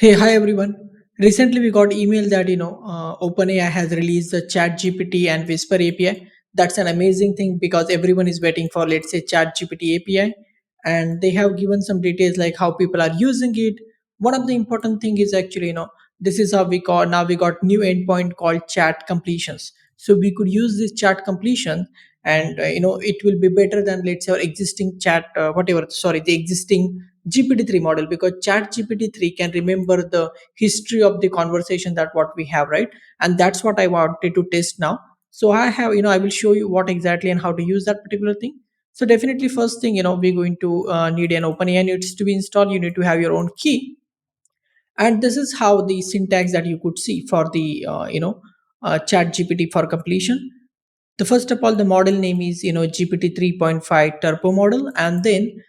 Hey, hi everyone. Recently, we got email that OpenAI has released the Chat GPT and Whisper API. That's an amazing thing because everyone is waiting for, let's say, Chat GPT API, and they have given some details like how people are using it. One of the important thing is actually, this is how we call now we got new endpoint called Chat completions. So we could use this Chat completion, and it will be better than, let's say, our existing chat, whatever. Sorry, the existing GPT-3 model, because Chat GPT-3 can remember the history of the conversation that what we have, right? And that's what I wanted to test now. So I have, I will show you what exactly and how to use that particular thing. So definitely, first thing, we're going to need an OpenAI needs to be installed. You need to have your own key, and this is how the syntax that you could see for the Chat GPT for completion. The first of all, the model name is GPT 3.5 Turbo model, and then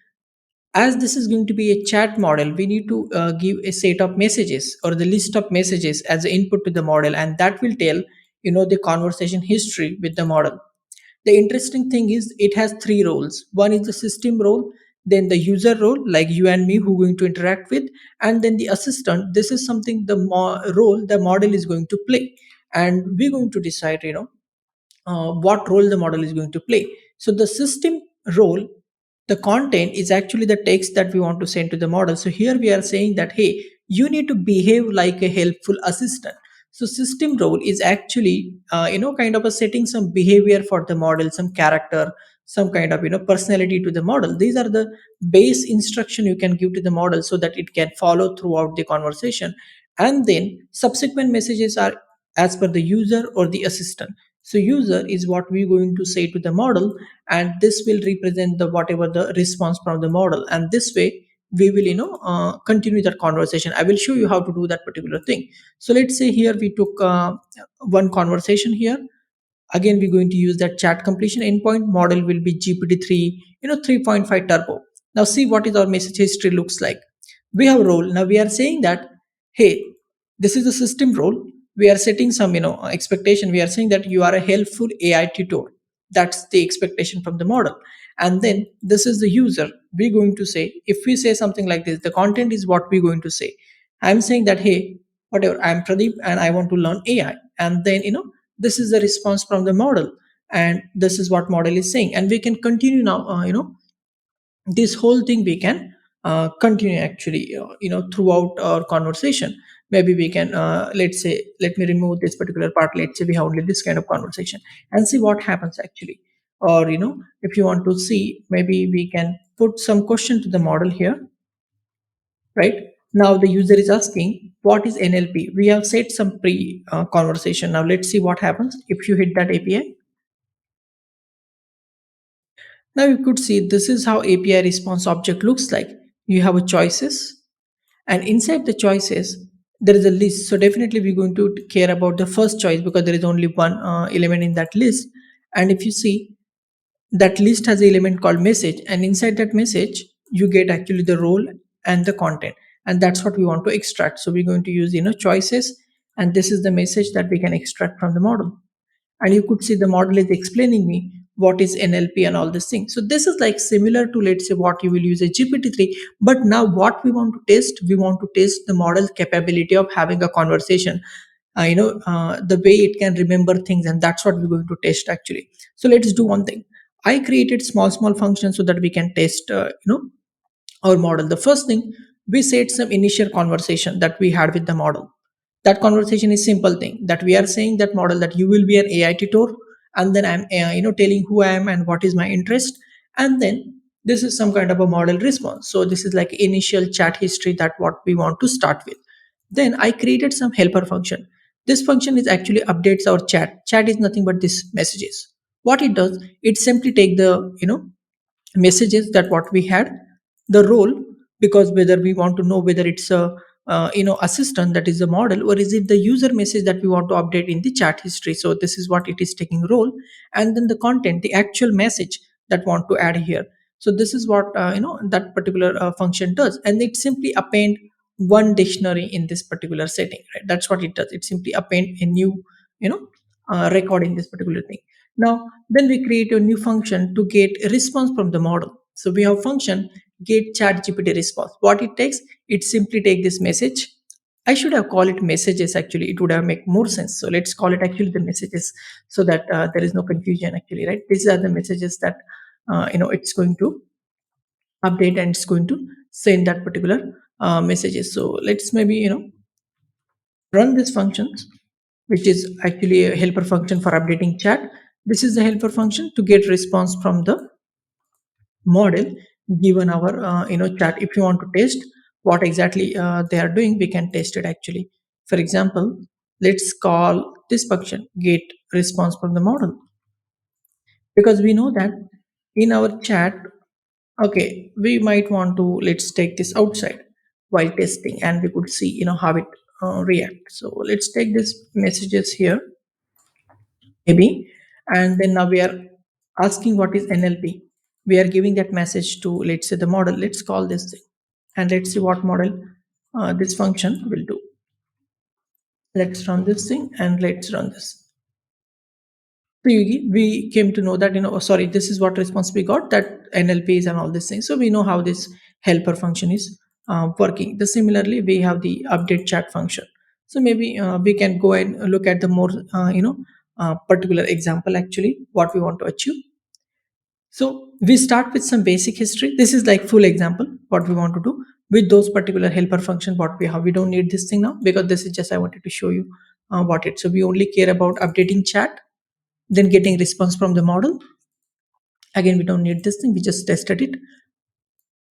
as this is going to be a chat model, we need to give a set of messages or the list of messages as an input to the model, and that will tell the conversation history with the model. The interesting thing is it has three roles. One is the system role, then the user role, like you and me who are going to interact with, and then the assistant. This is something the role the model is going to play, and we're going to decide what role the model is going to play. So the system role, the content is actually the text that we want to send to the model. So here we are saying that, hey, you need to behave like a helpful assistant. So system role is actually kind of a setting some behavior for the model, some character, some kind of personality to the model. These are the base instruction you can give to the model so that it can follow throughout the conversation. And then subsequent messages are as per the user or the assistant. So user is what we're going to say to the model, and this will represent the whatever the response from the model. And this way we will continue that conversation. I will show you how to do that particular thing. So let's say here we took one conversation here. Again, we're going to use that chat completion endpoint. Model will be GPT-3 3.5 turbo. Now see what is our message history looks like. We have role. Now we are saying that, hey, this is the system role. We are setting some expectation. We are saying that you are a helpful AI tutor. That's the expectation from the model. And then this is the user. We're going to say, if we say something like this, the content is what we're going to say. I'm saying that, hey, whatever, I'm Pradeep and I want to learn AI. And then this is the response from the model, and this is what model is saying. And we can continue now, this whole thing we can continue actually throughout our conversation. Maybe we can, let's say, let me remove this particular part. Let's say we have only this kind of conversation and see what happens actually. Or if you want to see, maybe we can put some question to the model here, right? Now the user is asking what is NLP. We have set some pre conversation. Now let's see what happens if you hit that API. Now you could see this is how API response object looks like. You have a choices, and inside the choices there is a list. So definitely we're going to care about the first choice because there is only one element in that list. And if you see, that list has an element called message, and inside that message you get actually the role and the content, and that's what we want to extract. So we're going to use choices, and this is the message that we can extract from the model. And you could see the model is explaining me what is NLP and all these things. So this is like similar to, let's say, what you will use a GPT-3. But now what we want to test, we want to test the model's capability of having a conversation, the way it can remember things, and that's what we're going to test actually. So let's do one thing. I created small functions so that we can test our model. The first thing, we set some initial conversation that we had with the model. That conversation is simple thing that we are saying that model that you will be an AI tutor, and then I'm telling who I am and what is my interest, and then this is some kind of a model response. So this is like initial chat history that what we want to start with. Then I created some helper function. This function is actually updates our chat is nothing but this messages. What it does, it simply take the messages that what we had, the role, because whether we want to know whether it's a assistant that is a model, or is it the user message that we want to update in the chat history. So this is what it is taking role. And then the content, the actual message that want to add here. So this is what that particular function does, and it simply append one dictionary in this particular setting, right? That's what it does. It simply append a new you know record in this particular thing. Now then we create a new function to get a response from the model. So we have function get chat GPT response. What it takes, it simply take this message, I should have called it messages actually. It would have make more sense. So let's call it actually the messages so that there is no confusion actually, right? These are the messages that it's going to update and it's going to send that particular messages. So let's maybe run this functions, which is actually a helper function for updating chat. This is the helper function to get response from the model given our chat. If you want to test what exactly they are doing, we can test it actually. For example, let's call this function get response from the model, because we know that in our chat, okay, we might want to, let's take this outside while testing and we could see how it react. So let's take this messages here maybe, and then now we are asking what is NLP. We are giving that message to, let's say, the model. Let's call this thing and let's see what model this function will do. Let's run this thing and let's run this. So we came to know that, sorry, this is what response we got, that NLPs and all these things. So we know how this helper function is working. The similarly, we have the update chat function. So maybe we can go and look at the more, particular example actually, what we want to achieve. So we start with some basic history. This is like full example, what we want to do with those particular helper function, what we have. We don't need this thing now because this is just, I wanted to show you what it. So we only care about updating chat, then getting response from the model. Again, we don't need this thing, we just tested it.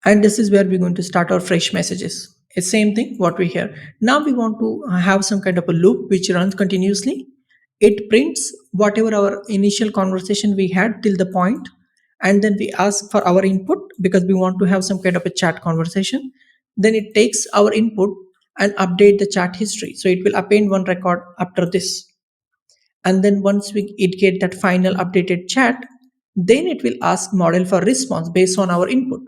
And this is where we're going to start our fresh messages. It's same thing what we hear. Now we want to have some kind of a loop which runs continuously. It prints whatever our initial conversation we had till the point, and then we ask for our input because we want to have some kind of a chat conversation. Then it takes our input and update the chat history. So it will append one record after this, and then once it get that final updated chat, then it will ask model for response based on our input.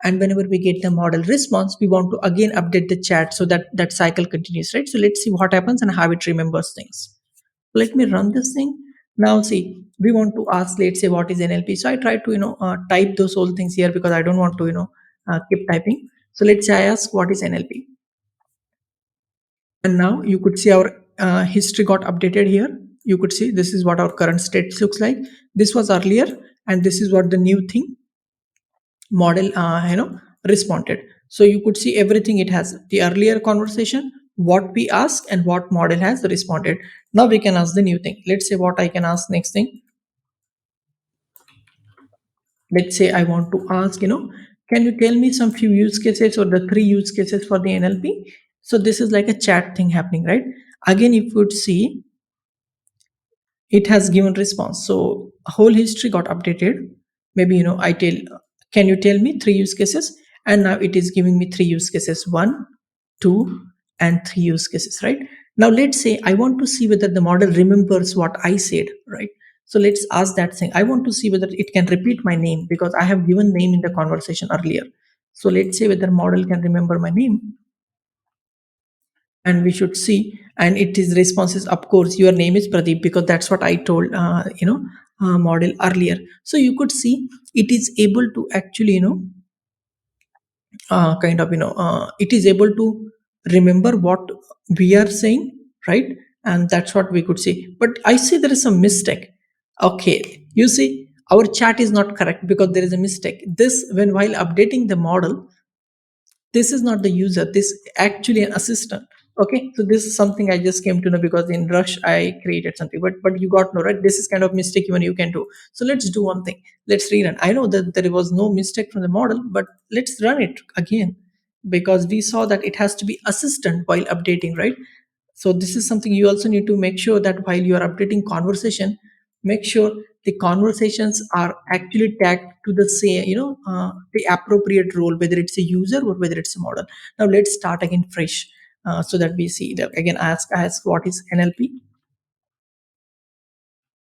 And whenever we get the model response, we want to again update the chat so that that cycle continues, right? So let's see what happens and how it remembers things. Let me run this thing. Now see, we want to ask, let's say, what is NLP. So I try to type those whole things here because I don't want to keep typing. So let's say I ask what is NLP, and now you could see our history got updated here. You could see this is what our current state looks like. This was earlier, and this is what the new thing model responded. So you could see everything. It has the earlier conversation, what we asked, and what model has responded. Now we can ask the new thing. Let's say what I can ask next thing. Let's say I want to ask, can you tell me some few use cases or the three use cases for the NLP. So this is like a chat thing happening, right? Again, if you would see, it has given response. So whole history got updated. Maybe I tell, can you tell me three use cases, and now it is giving me three use cases, one, two, and three use cases, right? Now let's say I want to see whether the model remembers what I said, right? So let's ask that thing. I want to see whether it can repeat my name because I have given name in the conversation earlier. So let's say whether model can remember my name, and we should see, and it is responses, of course your name is Pradeep because that's what I told model earlier. So you could see it is able to actually kind of it is able to remember what we are saying, right? And that's what we could see. But I see there is some mistake. Okay, you see, our chat is not correct because there is a mistake. This, when while updating the model, this is not the user, this actually an assistant. Okay, so this is something I just came to know because in rush I created something, but you got no, right? This is kind of mistake even you can do. So let's do one thing. Let's rerun. I know that there was no mistake from the model, but let's run it again because we saw that it has to be assistant while updating, right? So this is something you also need to make sure that while you are updating conversation, make sure the conversations are actually tagged to the same, the appropriate role, whether it's a user or whether it's a model. Now let's start again fresh, so that we see that again. Ask what is NLP,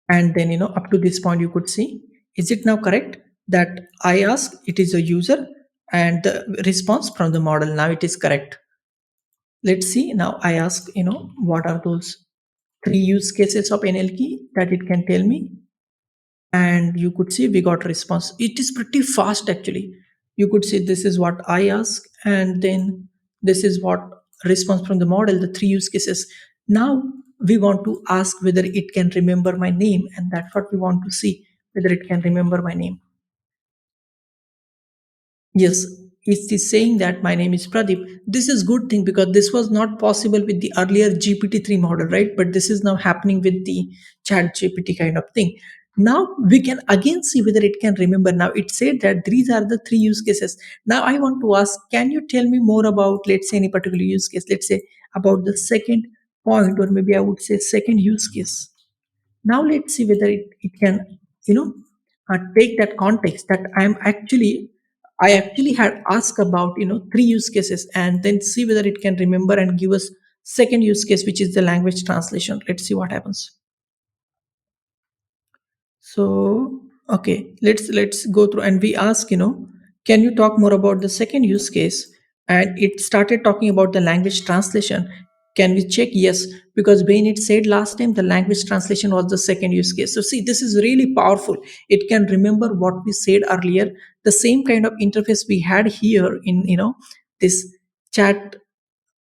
and then up to this point you could see, is it now correct that I ask it is a user and the response from the model, now it is correct. Let's see. Now I ask, what are those three use cases of NLP that it can tell me, and you could see we got response. It is pretty fast actually. You could see this is what I ask, and then this is what response from the model, the three use cases. Now we want to ask whether it can remember my name, and that's what we want to see, whether it can remember my name. Yes, it is saying that my name is Pradeep. This is good thing because this was not possible with the earlier GPT-3 model, right? But this is now happening with the Chat GPT kind of thing. Now we can again see whether it can remember. Now it said that these are the three use cases. Now I want to ask, can you tell me more about, let's say, any particular use case? Let's say about the second point, or maybe I would say second use case. Now let's see whether it can, you know, take that context that I actually had asked about, three use cases, and then see whether it can remember and give us second use case, which is the language translation. Let's see what happens. So, okay, let's go through, and we ask, can you talk more about the second use case? And it started talking about the language translation. Can we check? Yes, because when it said last time, the language translation was the second use case. So see, this is really powerful. It can remember what we said earlier, the same kind of interface we had here in, this chat,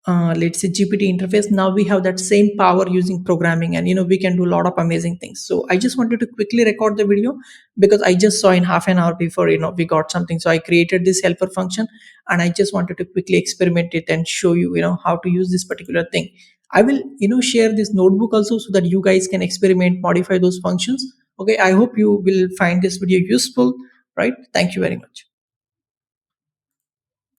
let's say GPT interface. Now we have that same power using programming, and we can do a lot of amazing things. So I just wanted to quickly record the video because I just saw in half an hour before, we got something. So I created this helper function, and I just wanted to quickly experiment it and show you, how to use this particular thing. I will, share this notebook also so that you guys can experiment, modify those functions. Okay, I hope you will find this video useful. Right, thank you very much.